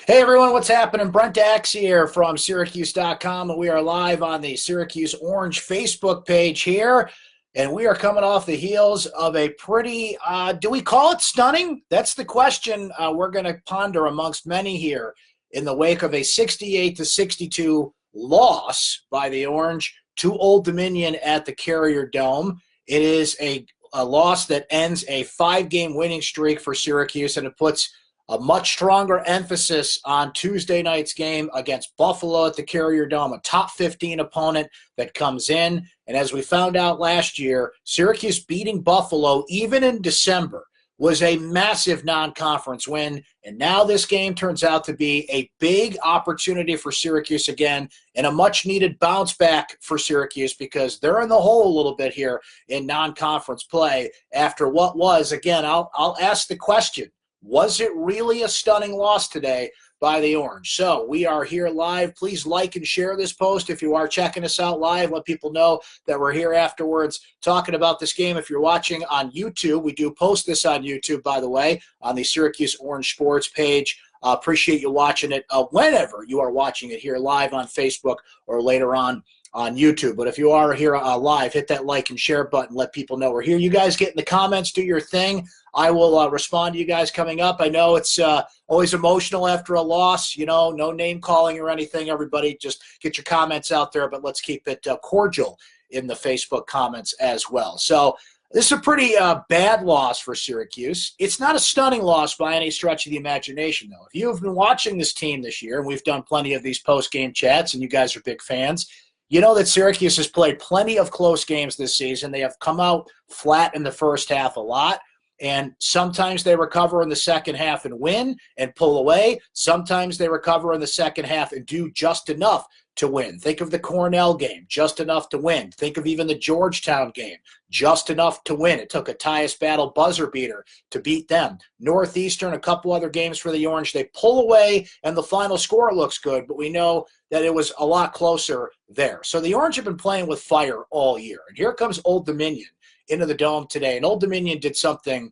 Hey everyone, what's happening? Brent Axe here from syracuse.com, and we are live on the Syracuse Orange Facebook page here. And we are coming off the heels of a pretty, do we call it stunning? That's the question we're going to ponder amongst many here in the wake of a 68-62 loss by the Orange to Old Dominion at the Carrier Dome. It is a loss that ends a 5-game winning streak for Syracuse, and it puts a much stronger emphasis on Tuesday night's game against Buffalo at the Carrier Dome, a top 15 opponent that comes in. And as we found out last year, Syracuse beating Buffalo, even in December, was a massive non-conference win. And now this game turns out to be a big opportunity for Syracuse again, and a much-needed bounce back for Syracuse because they're in the hole a little bit here in non-conference play after what was, again, I'll ask the question, was it really a stunning loss today by the Orange? So we are here live. Please like and share this post if you are checking us out live. Let people know that we're here afterwards talking about this game. If you're watching on YouTube, we do post this on YouTube, by the way, on the Syracuse Orange Sports page. Appreciate you watching it whenever you are watching it here live on Facebook or later on YouTube. But if you are here live, hit that like and share button. Let people know we're here. You guys get in the comments, do your thing. I will respond to you guys coming up. I know it's always emotional after a loss, no name calling or anything. Everybody just get your comments out there, but let's keep it cordial in the Facebook comments as well. So this is a pretty bad loss for Syracuse. It's not a stunning loss by any stretch of the imagination, though. If you have been watching this team this year, and we've done plenty of these post-game chats, and you guys are big fans, you know that Syracuse has played plenty of close games this season. They have come out flat in the first half a lot. And sometimes they recover in the second half and win and pull away. Sometimes they recover in the second half and do just enough to win. Think of the Cornell game, just enough to win. Think of even the Georgetown game, just enough to win. It took a Tyus Battle buzzer beater to beat them. Northeastern, a couple other games for the Orange. They pull away, and the final score looks good, but we know that it was a lot closer there. So the Orange have been playing with fire all year. And here comes Old Dominion into the Dome today. And Old Dominion did something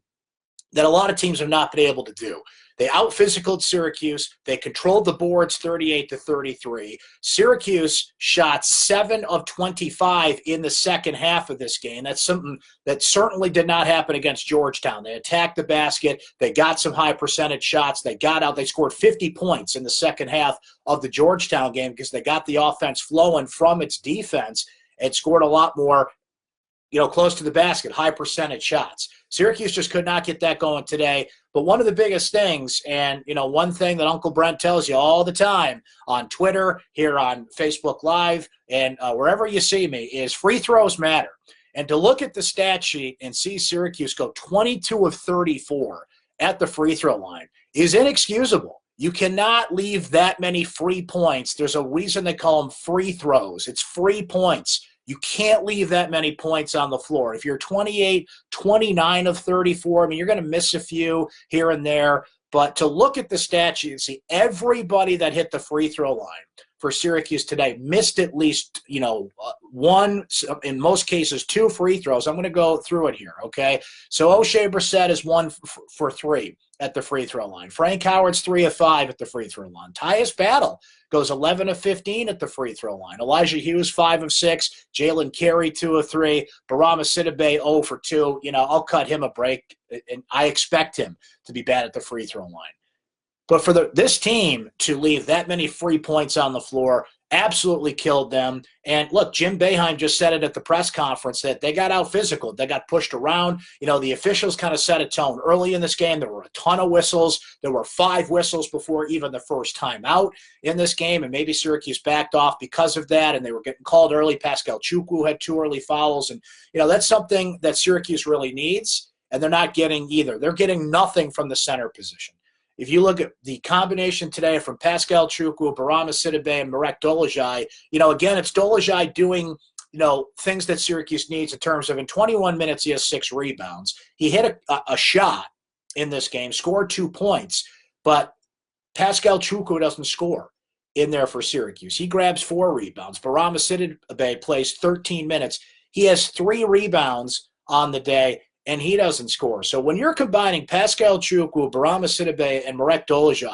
that a lot of teams have not been able to do. They out-physicaled Syracuse. They controlled the boards 38-33. Syracuse shot 7 of 25 in the second half of this game. That's something that certainly did not happen against Georgetown. They attacked the basket. They got some high percentage shots. They got out. They scored 50 points in the second half of the Georgetown game because they got the offense flowing from its defense and scored a lot more close to the basket, high percentage shots. Syracuse just could not get that going today. But one of the biggest things, and, one thing that Uncle Brent tells you all the time on Twitter, here on Facebook Live, and wherever you see me, is free throws matter. And to look at the stat sheet and see Syracuse go 22 of 34 at the free throw line is inexcusable. You cannot leave that many free points. There's a reason they call them free throws. It's free points. You can't leave that many points on the floor. If you're 28, 29 of 34, you're going to miss a few here and there. But to look at the stat sheet and see everybody that hit the free throw line for Syracuse today missed at least, one, in most cases, 2 free throws. I'm going to go through it here, okay? So O'Shea Brissett is 1 for 3 at the free throw line. Frank Howard's 3 of 5 at the free throw line. Tyus Battle goes 11 of 15 at the free throw line. Elijah Hughes, 5 of 6. Jalen Carey, 2 of 3. Barama Sidibe, 0 for 2. I'll cut him a break, and I expect him to be bad at the free throw line. But for this team to leave that many free points on the floor absolutely killed them. And look, Jim Boeheim just said it at the press conference that they got out physical. They got pushed around. The officials kind of set a tone. Early in this game, there were a ton of whistles. There were 5 whistles before even the first time out in this game, and maybe Syracuse backed off because of that, and they were getting called early. Pascal Chukwu had 2 early fouls, and that's something that Syracuse really needs, and they're not getting either. They're getting nothing from the center position. If you look at the combination today from Pascal Chukwu, Barama Sidibe, and Marek Dolezaj, again, it's Dolezaj doing, things that Syracuse needs in terms of in 21 minutes, he has 6 rebounds. He hit a shot in this game, scored 2 points, but Pascal Chukwu doesn't score in there for Syracuse. He grabs 4 rebounds. Barama Sidibe plays 13 minutes. He has 3 rebounds on the day, and he doesn't score. So when you're combining Pascal Chukwu, Barama Sidibe, and Marek Dolezaj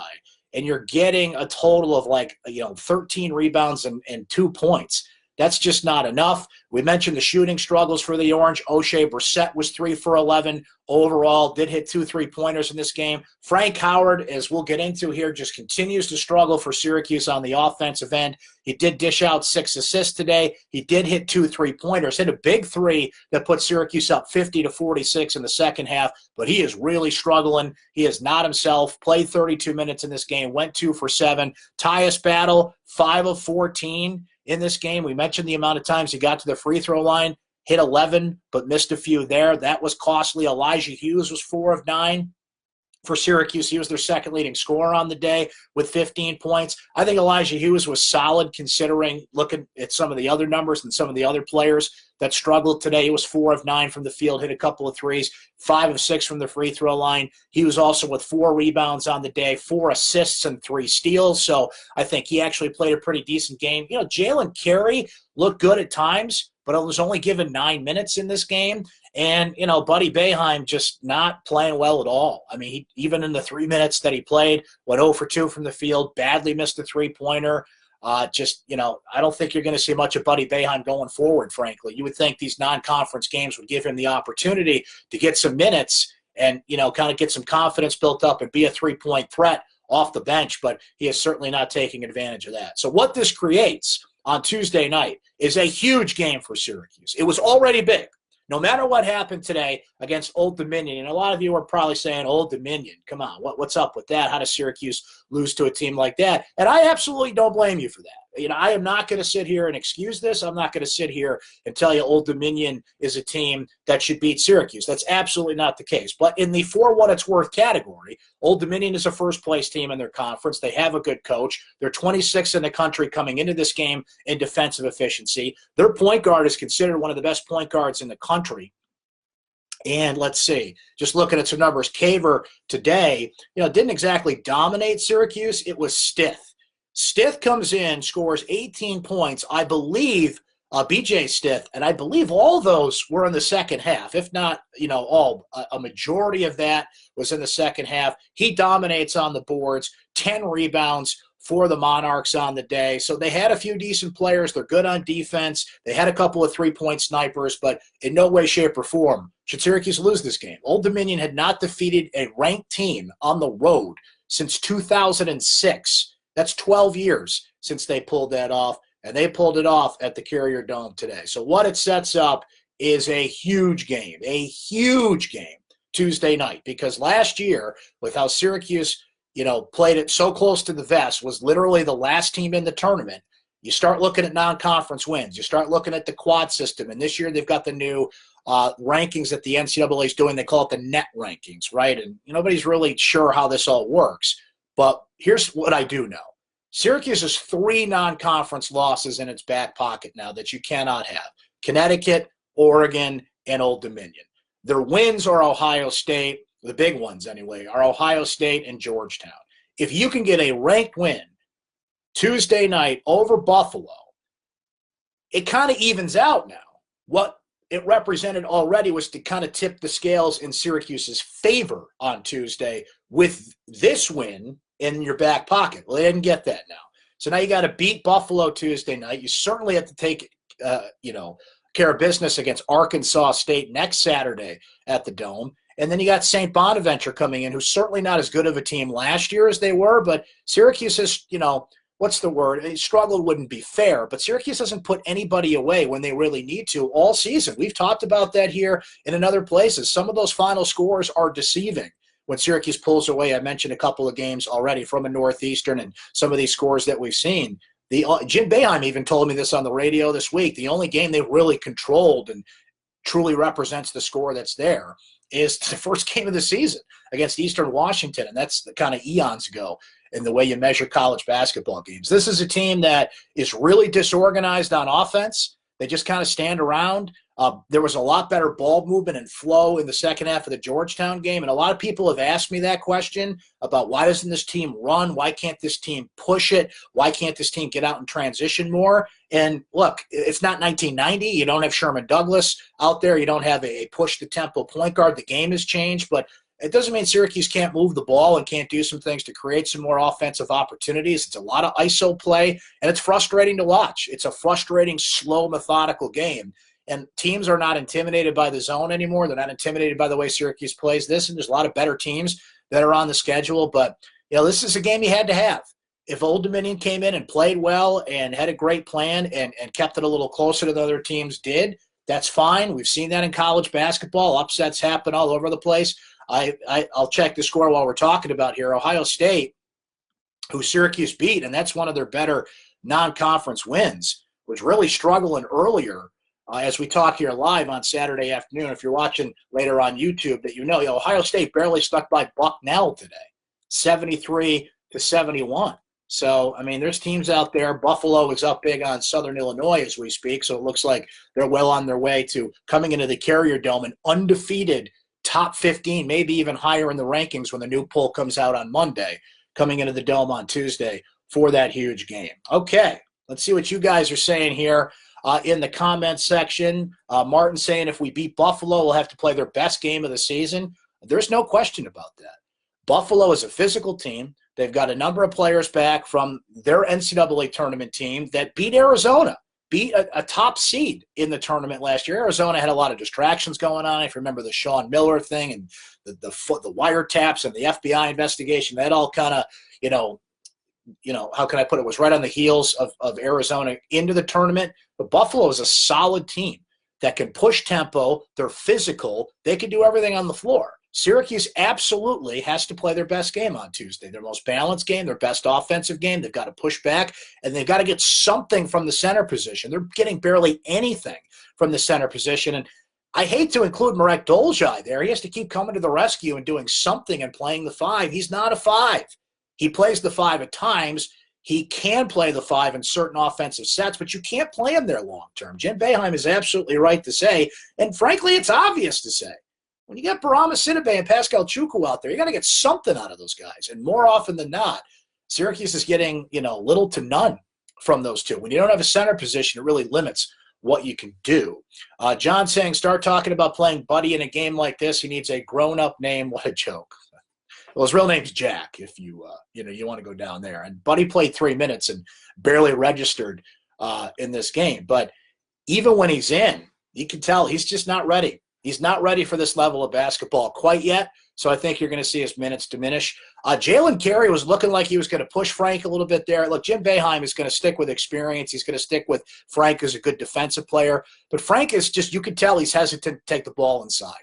and you're getting a total of 13 rebounds and 2 points. That's just not enough. We mentioned the shooting struggles for the Orange. O'Shea Brissett was 3 for 11 overall, did hit 2 3-pointers in this game. Frank Howard, as we'll get into here, just continues to struggle for Syracuse on the offensive end. He did dish out 6 assists today. He did hit 2 3-pointers, hit a big 3 that put Syracuse up 50-46 in the second half, but he is really struggling. He is not himself. Played 32 minutes in this game, went 2 for 7. Tyus Battle, 5 of 14 in this game. We mentioned the amount of times he got to the free throw line, hit 11, but missed a few there. That was costly. Elijah Hughes was 4 of 9 for Syracuse. He was their second leading scorer on the day with 15 points. I think Elijah Hughes was solid considering looking at some of the other numbers and some of the other players that struggled today. He was 4 of 9 from the field, hit a couple of threes, 5 of 6 from the free throw line. He was also with 4 rebounds on the day, 4 assists and 3 steals. So I think he actually played a pretty decent game. Jalen Carey looked good at times, but it was only given 9 minutes in this game. And, Buddy Boeheim just not playing well at all. I mean, even in the 3 minutes that he played, went 0 for 2 from the field, badly missed a three-pointer. I don't think you're going to see much of Buddy Boeheim going forward, frankly. You would think these non-conference games would give him the opportunity to get some minutes and, kind of get some confidence built up and be a three-point threat off the bench, but he is certainly not taking advantage of that. So what this creates on Tuesday night is a huge game for Syracuse. It was already big. No matter what happened today against Old Dominion, and a lot of you are probably saying, Old Dominion, come on, what's up with that? How does Syracuse lose to a team like that? And I absolutely don't blame you for that. I am not going to sit here and excuse this. I'm not going to sit here and tell you Old Dominion is a team that should beat Syracuse. That's absolutely not the case. But in the for what it's worth category, Old Dominion is a first-place team in their conference. They have a good coach. They're 26th in the country coming into this game in defensive efficiency. Their point guard is considered one of the best point guards in the country. And let's see, just looking at some numbers, Caver today, didn't exactly dominate Syracuse. It was Stith. Stith comes in, scores 18 points. I believe BJ Stith, and I believe all those were in the second half. If not, a majority of that was in the second half. He dominates on the boards, 10 rebounds for the Monarchs on the day. So they had a few decent players. They're good on defense. They had a couple of three-point snipers, but in no way, shape, or form should Syracuse lose this game. Old Dominion had not defeated a ranked team on the road since 2006. That's 12 years since they pulled that off, and they pulled it off at the Carrier Dome today. So what it sets up is a huge game Tuesday night, because last year, with how Syracuse played it so close to the vest, was literally the last team in the tournament. You start looking at non-conference wins. You start looking at the quad system, and this year they've got the new rankings that the NCAA is doing. They call it the net rankings, right? And nobody's really sure how this all works. But here's what I do know. Syracuse has 3 non-conference losses in its back pocket now that you cannot have. Connecticut, Oregon, and Old Dominion. Their wins are Ohio State, the big ones anyway, are Ohio State and Georgetown. If you can get a ranked win Tuesday night over Buffalo, it kind of evens out now. What it represented already was to kind of tip the scales in Syracuse's favor on Tuesday with this win in your back pocket. Well, they didn't get that now. So now you got to beat Buffalo Tuesday night. You certainly have to take, care of business against Arkansas State next Saturday at the Dome. And then you got St. Bonaventure coming in, who's certainly not as good of a team last year as they were, but Syracuse has, what's the word? Struggled wouldn't be fair, but Syracuse hasn't put anybody away when they really need to all season. We've talked about that here and in other places. Some of those final scores are deceiving. When Syracuse pulls away, I mentioned a couple of games already from a Northeastern and some of these scores that we've seen. Jim Boeheim even told me this on the radio this week. The only game they've really controlled and truly represents the score that's there is the first game of the season against Eastern Washington, and that's the kind of eons ago in the way you measure college basketball games. This is a team that is really disorganized on offense. They just kind of stand around. There was a lot better ball movement and flow in the second half of the Georgetown game, and a lot of people have asked me that question about why doesn't this team run? Why can't this team push it? Why can't this team get out and transition more? And look, it's not 1990. You don't have Sherman Douglas out there. You don't have a push-the-tempo point guard. The game has changed, but It doesn't mean Syracuse can't move the ball and can't do some things to create some more offensive opportunities. It's a lot of ISO play, and it's frustrating to watch. It's a frustrating, slow, methodical game. And teams are not intimidated by the zone anymore. They're not intimidated by the way Syracuse plays this, and there's a lot of better teams that are on the schedule. But, this is a game you had to have. If Old Dominion came in and played well and had a great plan and kept it a little closer than the other teams did, that's fine. We've seen that in college basketball. Upsets happen all over the place. I'll check the score while we're talking about here. Ohio State, who Syracuse beat, and that's one of their better non-conference wins, was really struggling earlier. As we talk here live on Saturday afternoon, if you're watching later on YouTube, that Ohio State barely stuck by Bucknell today, 73-71. So, there's teams out there. Buffalo is up big on Southern Illinois as we speak, so it looks like they're well on their way to coming into the Carrier Dome an undefeated top 15, maybe even higher in the rankings when the new poll comes out on Monday, coming into the Dome on Tuesday for that huge game. Okay, let's see what you guys are saying here in the comments section. Martin saying if we beat Buffalo, we'll have to play their best game of the season. There's no question about that. Buffalo is a physical team. They've got a number of players back from their NCAA tournament team that beat Arizona, beat a top seed in the tournament last year. Arizona had a lot of distractions going on. If you remember the Sean Miller thing and the wiretaps and the FBI investigation, that all kind of, how can I put it, was right on the heels of Arizona into the tournament. But Buffalo is a solid team that can push tempo. They're physical. They can do everything on the floor. Syracuse absolutely has to play their best game on Tuesday, their most balanced game, their best offensive game. They've got to push back, and they've got to get something from the center position. They're getting barely anything from the center position, and I hate to include Marek Dolzaj there. He has to keep coming to the rescue and doing something and playing the 5. He's not a 5. He plays the 5 at times. He can play the 5 in certain offensive sets, but you can't play him there long term. Jim Boeheim is absolutely right to say, and frankly, it's obvious to say, when you get Barama Sidibe and Pascal Chukwu out there, you got to get something out of those guys. And more often than not, Syracuse is getting, little to none from those two. When you don't have a center position, it really limits what you can do. John saying, start talking about playing Buddy in a game like this. He needs a grown-up name. What a joke. Well, his real name's Jack, if you want to go down there. And Buddy played 3 minutes and barely registered in this game. But even when he's in, you can tell he's just not ready. He's not ready for this level of basketball quite yet, so I think you're going to see his minutes diminish. Jalen Carey was looking like he was going to push Frank a little bit there. Look, Jim Boeheim is going to stick with experience. He's going to stick with Frank as a good defensive player. But Frank is just, you can tell he's hesitant to take the ball inside.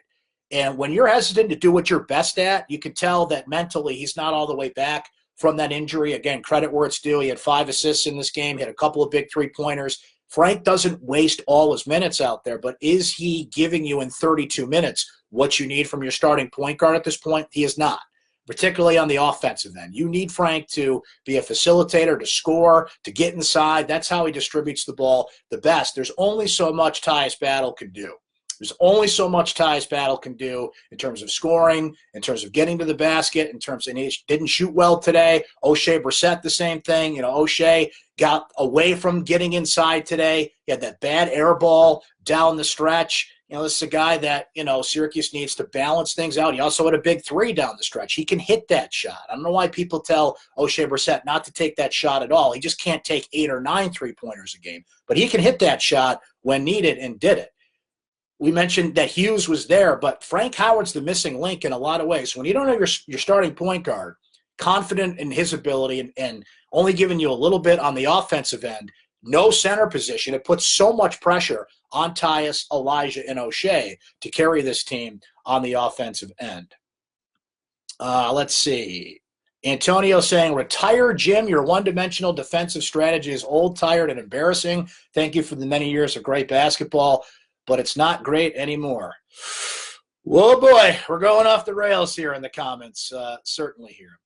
And when you're hesitant to do what you're best at, you can tell that mentally he's not all the way back from that injury. Again, credit where it's due. He had 5 assists in this game, hit a couple of big three-pointers. Frank doesn't waste all his minutes out there, but is he giving you in 32 minutes what you need from your starting point guard at this point? He is not, particularly on the offensive end. You need Frank to be a facilitator, to score, to get inside. That's how he distributes the ball the best. There's only so much Tyus Battle can do. There's only so much Tyus Battle can do in terms of scoring, in terms of getting to the basket, and he didn't shoot well today. O'Shea Brissett, the same thing. O'Shea got away from getting inside today. He had that bad air ball down the stretch. This is a guy that, Syracuse needs to balance things out. He also had a big 3 down the stretch. He can hit that shot. I don't know why people tell O'Shea Brissett not to take that shot at all. He just can't take 8 or 9 3-pointers a game. But he can hit that shot when needed and did it. We mentioned that Hughes was there, but Frank Howard's the missing link in a lot of ways. When you don't have your starting point guard, confident in his ability and only giving you a little bit on the offensive end, no center position, it puts so much pressure on Tyus, Elijah, and O'Shea to carry this team on the offensive end. Let's see. Antonio saying, retire, Jim. Your one-dimensional defensive strategy is old, tired, and embarrassing. Thank you for the many years of great basketball, but it's not great anymore. Whoa, boy, we're going off the rails here in the comments, certainly here.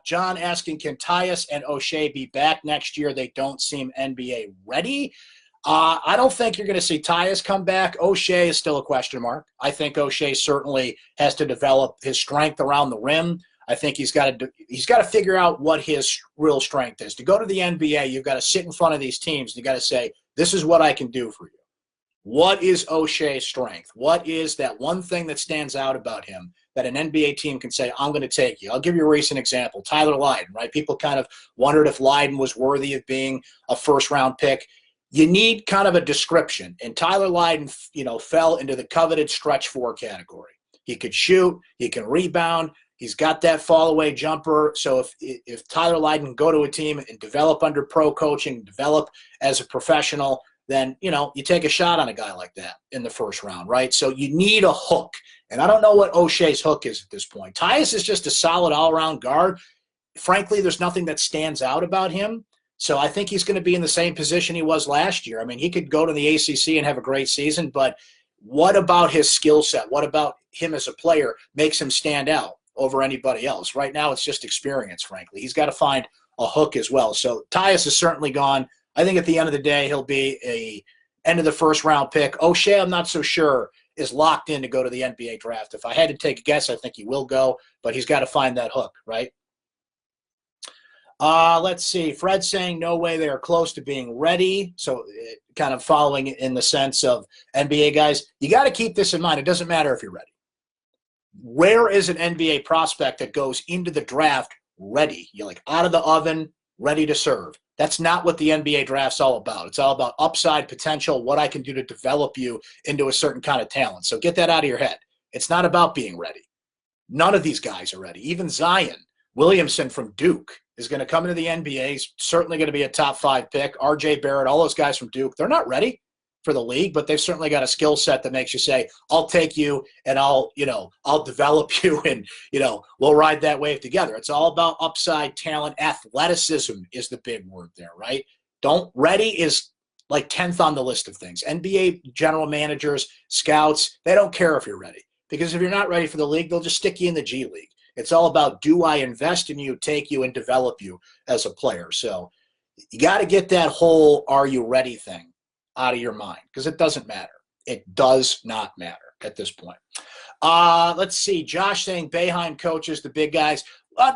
John asking, can Tyus and O'Shea be back next year? They don't seem NBA ready. I don't think you're going to see Tyus come back. O'Shea is still a question mark. I think O'Shea certainly has to develop his strength around the rim. I think he's got to figure out what his real strength is. To go to the NBA, you've got to sit in front of these teams. You got to say, this is what I can do for you. What is O'Shea's strength? What is that one thing that stands out about him that an NBA team can say, I'm going to take you. I'll give you a recent example. Tyler Lydon, right? People kind of wondered if Lydon was worthy of being a first-round pick. You need kind of a description, and Tyler Lydon, fell into the coveted stretch four category. He could shoot, he can rebound, he's got that fall-away jumper. So if Tyler Lydon can go to a team and develop under pro coaching, develop as a professional, then, you take a shot on a guy like that in the first round, right? So you need a hook. And I don't know what O'Shea's hook is at this point. Tyus is just a solid all-around guard. Frankly, there's nothing that stands out about him. So I think he's going to be in the same position he was last year. I mean, he could go to the ACC and have a great season, but what about his skill set? What about him as a player makes him stand out over anybody else? Right now, it's just experience, frankly. He's got to find a hook as well. So Tyus is certainly gone. I think at the end of the day, he'll be a end of the first-round pick. O'Shea, I'm not so sure, is locked in to go to the NBA draft. If I had to take a guess, I think he will go, but he's got to find that hook, right? Let's see. Fred's saying no way they are close to being ready. So kind of following in the sense of NBA guys, you got to keep this in mind. It doesn't matter if you're ready. Where is an NBA prospect that goes into the draft ready? You're like out of the oven, ready to serve. That's not what the NBA draft's all about. It's all about upside potential, what I can do to develop you into a certain kind of talent. So get that out of your head. It's not about being ready. None of these guys are ready. Even Zion Williamson from Duke is going to come into the NBA. He's certainly going to be a top 5 pick. RJ Barrett, all those guys from Duke, they're not ready for the league, but they've certainly got a skill set that makes you say, I'll take you and I'll develop you and, we'll ride that wave together. It's all about upside, talent, athleticism is the big word there, right? Ready is like 10th on the list of things. NBA general managers, scouts, they don't care if you're ready, because if you're not ready for the league, they'll just stick you in the G League. It's all about, do I invest in you, take you, and develop you as a player? So you got to get that whole are you ready thing out of your mind, because it doesn't matter. It does not matter at this point. Let's see. Josh saying Boeheim coaches the big guys.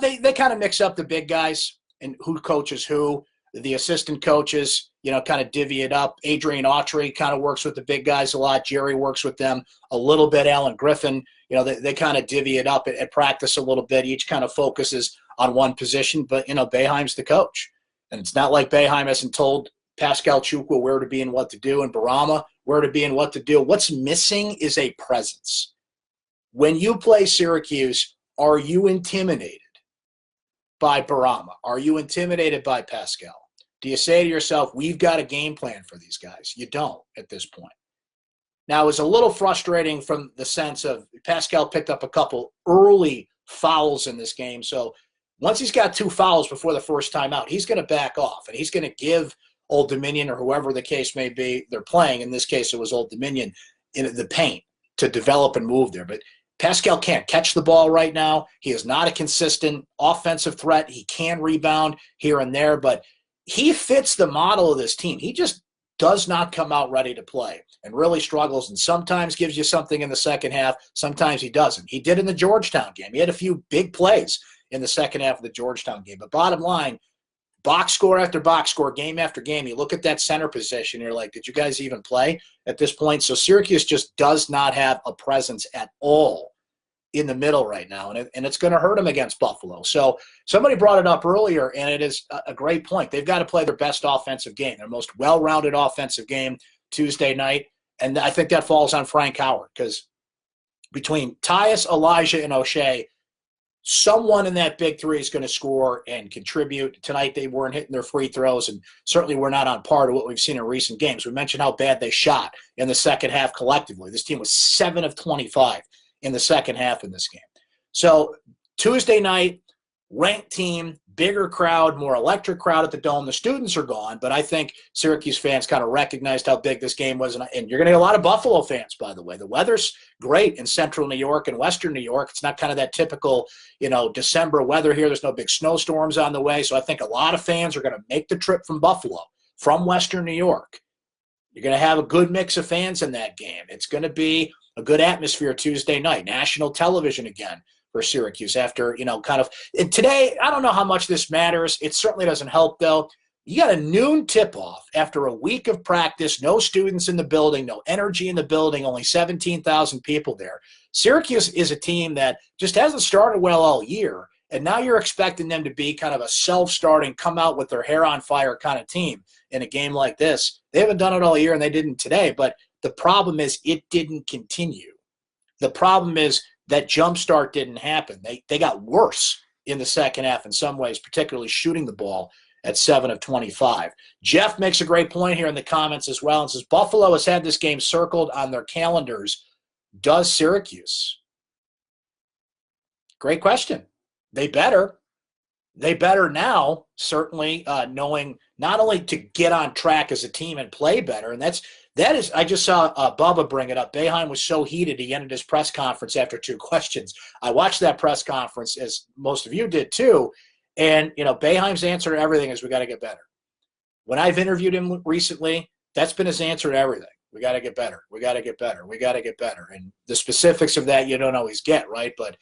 They kind of mix up the big guys and who coaches who. The assistant coaches, kind of divvy it up. Adrian Autry kind of works with the big guys a lot. Jerry works with them a little bit. Alan Griffin, they kind of divvy it up at practice a little bit. Each kind of focuses on one position, but, Boeheim's the coach. And it's not like Boeheim hasn't told Pascal Chukwu where to be and what to do, and Barama where to be and what to do. What's missing is a presence. When you play Syracuse, are you intimidated by Barama? Are you intimidated by Pascal? Do you say to yourself, we've got a game plan for these guys? You don't at this point. Now, it was a little frustrating from the sense of Pascal picked up a couple early fouls in this game. So once he's got 2 fouls before the first time out, he's going to back off, and he's going to give Old Dominion, or whoever the case may be they're playing, in this case it was Old Dominion, in the paint to develop and move there. But Pascal can't catch the ball right now. He is not a consistent offensive threat. He can rebound here and there, but he fits the model of this team. He just does not come out ready to play and really struggles, and sometimes gives you something in the second half. Sometimes he doesn't. He did in the Georgetown game. He had a few big plays in the second half of the Georgetown game. But bottom line, box score after box score, game after game, you look at that center position, you're like, did you guys even play at this point? So Syracuse just does not have a presence at all in the middle right now, and it's going to hurt them against Buffalo. So somebody brought it up earlier, and it is a great point. They've got to play their best offensive game, their most well-rounded offensive game Tuesday night, and I think that falls on Frank Howard, because between Tyus, Elijah, and O'Shea, someone in that big three is going to score and contribute. Tonight they weren't hitting their free throws, and certainly we're not on par to what we've seen in recent games. We mentioned how bad they shot in the second half collectively. This team was 7 of 25 in the second half in this game. So Tuesday night, ranked team, bigger crowd, more electric crowd at the Dome. The students are gone, but I think Syracuse fans kind of recognized how big this game was. And you're going to get a lot of Buffalo fans, by the way. The weather's great in central New York and western New York. It's not kind of that typical, December weather here. There's no big snowstorms on the way. So I think a lot of fans are going to make the trip from Buffalo, from western New York. You're going to have a good mix of fans in that game. It's going to be a good atmosphere Tuesday night. National television again for Syracuse after, and today, I don't know how much this matters. It certainly doesn't help, though. You got a noon tip-off after a week of practice, no students in the building, no energy in the building, only 17,000 people there. Syracuse is a team that just hasn't started well all year, and now you're expecting them to be kind of a self-starting, come out with their hair on fire kind of team in a game like this. They haven't done it all year, and they didn't today, but the problem is it didn't continue. The problem is that jump start didn't happen. They got worse in the second half in some ways, particularly shooting the ball at 7 of 25. Jeff makes a great point here in the comments as well and says, Buffalo has had this game circled on their calendars. Does Syracuse? Great question. They better. They better now, certainly, knowing not only to get on track as a team and play better, and that is, I just saw Bubba bring it up. Boeheim was so heated, he ended his press conference after 2 questions. I watched that press conference, as most of you did too, and, Boeheim's answer to everything is we got to get better. When I've interviewed him recently, that's been his answer to everything. We got to get better. We got to get better. We got to get better. And the specifics of that you don't always get, right? But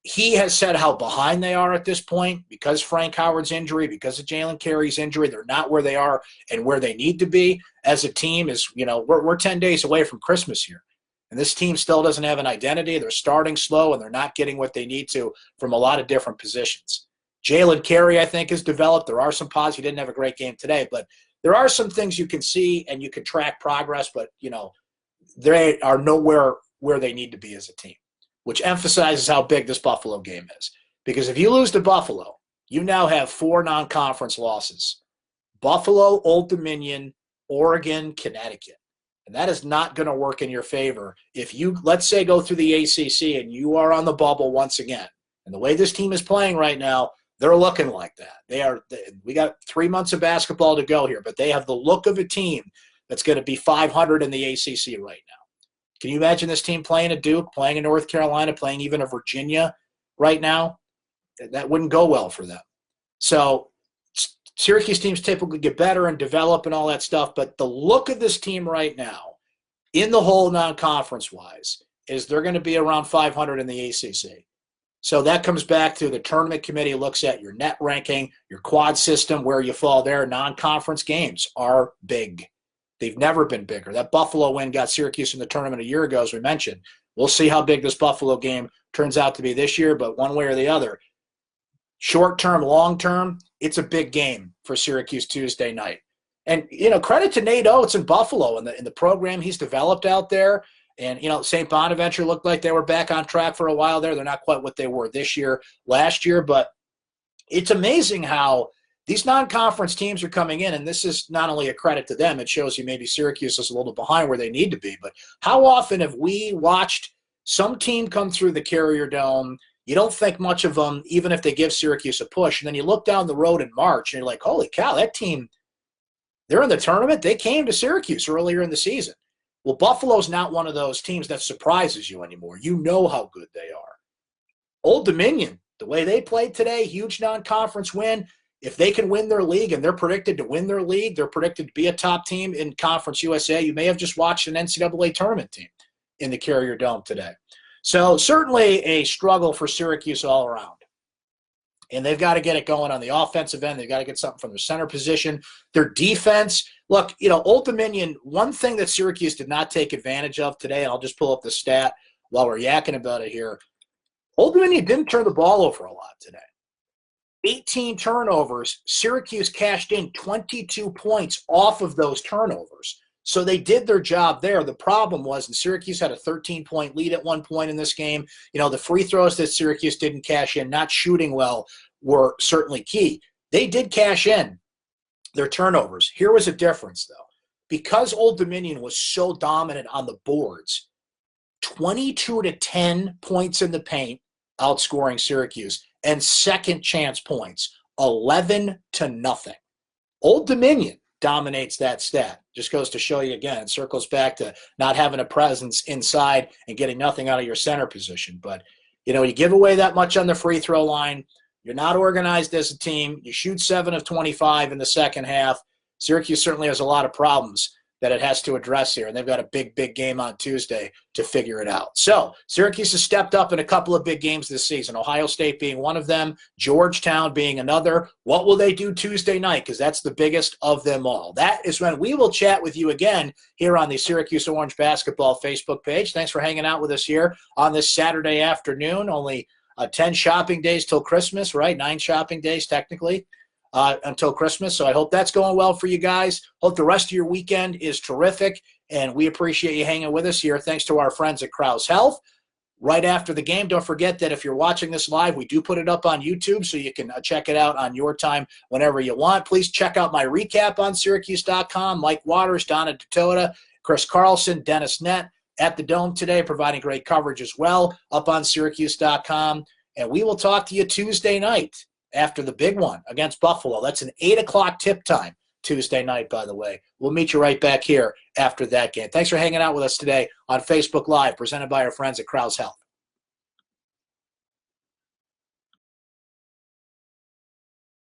he has said how behind they are at this point because Frank Howard's injury, because of Jalen Carey's injury. They're not where they are and where they need to be as a team. We're 10 days away from Christmas here. And this team still doesn't have an identity. They're starting slow, and they're not getting what they need to from a lot of different positions. Jalen Carey, I think, has developed. There are some positives. He didn't have a great game today, but there are some things you can see and you can track progress, but, they are nowhere where they need to be as a team, which emphasizes how big this Buffalo game is. Because if you lose to Buffalo, you now have 4 non-conference losses. Buffalo, Old Dominion, Oregon, Connecticut. And that is not going to work in your favor if you, let's say, go through the ACC and you are on the bubble once again. And the way this team is playing right now, they're looking like that. We got 3 months of basketball to go here, but they have the look of a team that's going to be 500 in the ACC right now. Can you imagine this team playing a Duke, playing a North Carolina, playing even a Virginia right now? That wouldn't go well for them. So Syracuse teams typically get better and develop and all that stuff, but the look of this team right now, in the whole non-conference-wise, is they're going to be around 500 in the ACC. So that comes back to the tournament committee looks at your net ranking, your quad system, where you fall there. Non-conference games are big. They've never been bigger. That Buffalo win got Syracuse in the tournament a year ago, as we mentioned. We'll see how big this Buffalo game turns out to be this year, but one way or the other, short-term, long-term, it's a big game for Syracuse Tuesday night. And, credit to Nate Oates in Buffalo and the program he's developed out there. And, St. Bonaventure looked like they were back on track for a while there. They're not quite what they were last year, but it's amazing how these non-conference teams are coming in, and this is not only a credit to them, it shows you maybe Syracuse is a little behind where they need to be, but how often have we watched some team come through the Carrier Dome? You don't think much of them, even if they give Syracuse a push, and then you look down the road in March, and you're like, holy cow, that team, they're in the tournament. They came to Syracuse earlier in the season. Well, Buffalo's not one of those teams that surprises you anymore. You know how good they are. Old Dominion, the way they played today, huge non-conference win. If they can win their league, and they're predicted to win their league, they're predicted to be a top team in Conference USA, you may have just watched an NCAA tournament team in the Carrier Dome today. So certainly a struggle for Syracuse all around. And they've got to get it going on the offensive end. They've got to get something from their center position. Their defense, look, Old Dominion, one thing that Syracuse did not take advantage of today, and I'll just pull up the stat while we're yakking about it here. Old Dominion didn't turn the ball over a lot today. 18 turnovers. Syracuse cashed in 22 points off of those turnovers. So they did their job there. The problem was, and Syracuse had a 13-point lead at one point in this game. The free throws that Syracuse didn't cash in, not shooting well, were certainly key. They did cash in their turnovers. Here was a difference, though. Because Old Dominion was so dominant on the boards, 22-10 points in the paint, outscoring Syracuse, and second chance points, 11-0. Old Dominion dominates that stat. Just goes to show you again, it circles back to not having a presence inside and getting nothing out of your center position. But, you give away that much on the free throw line. You're not organized as a team. You shoot 7 of 25 in the second half. Syracuse certainly has a lot of problems that it has to address here, and they've got a big, big game on Tuesday to figure it out. So Syracuse has stepped up in a couple of big games this season, Ohio State being one of them, Georgetown being another. What will they do Tuesday night? Because that's the biggest of them all. That is when we will chat with you again here on the Syracuse Orange Basketball Facebook page. Thanks for hanging out with us here on this Saturday afternoon. Only 10 shopping days till Christmas, right? 9 shopping days technically. Until Christmas. So I hope that's going well for you guys. Hope the rest of your weekend is terrific, and we appreciate you hanging with us here. Thanks to our friends at Krause Health. Right after the game, don't forget that if you're watching this live, we do put it up on YouTube, so you can check it out on your time whenever you want. Please check out my recap on syracuse.com. Mike Waters, Donna Ditota, Chris Carlson, Dennis Nett at the Dome today, providing great coverage as well up on syracuse.com. And we will talk to you Tuesday night after the big one against Buffalo. That's an 8 o'clock tip time Tuesday night, by the way. We'll meet you right back here after that game. Thanks for hanging out with us today on Facebook Live, presented by our friends at Krause Health.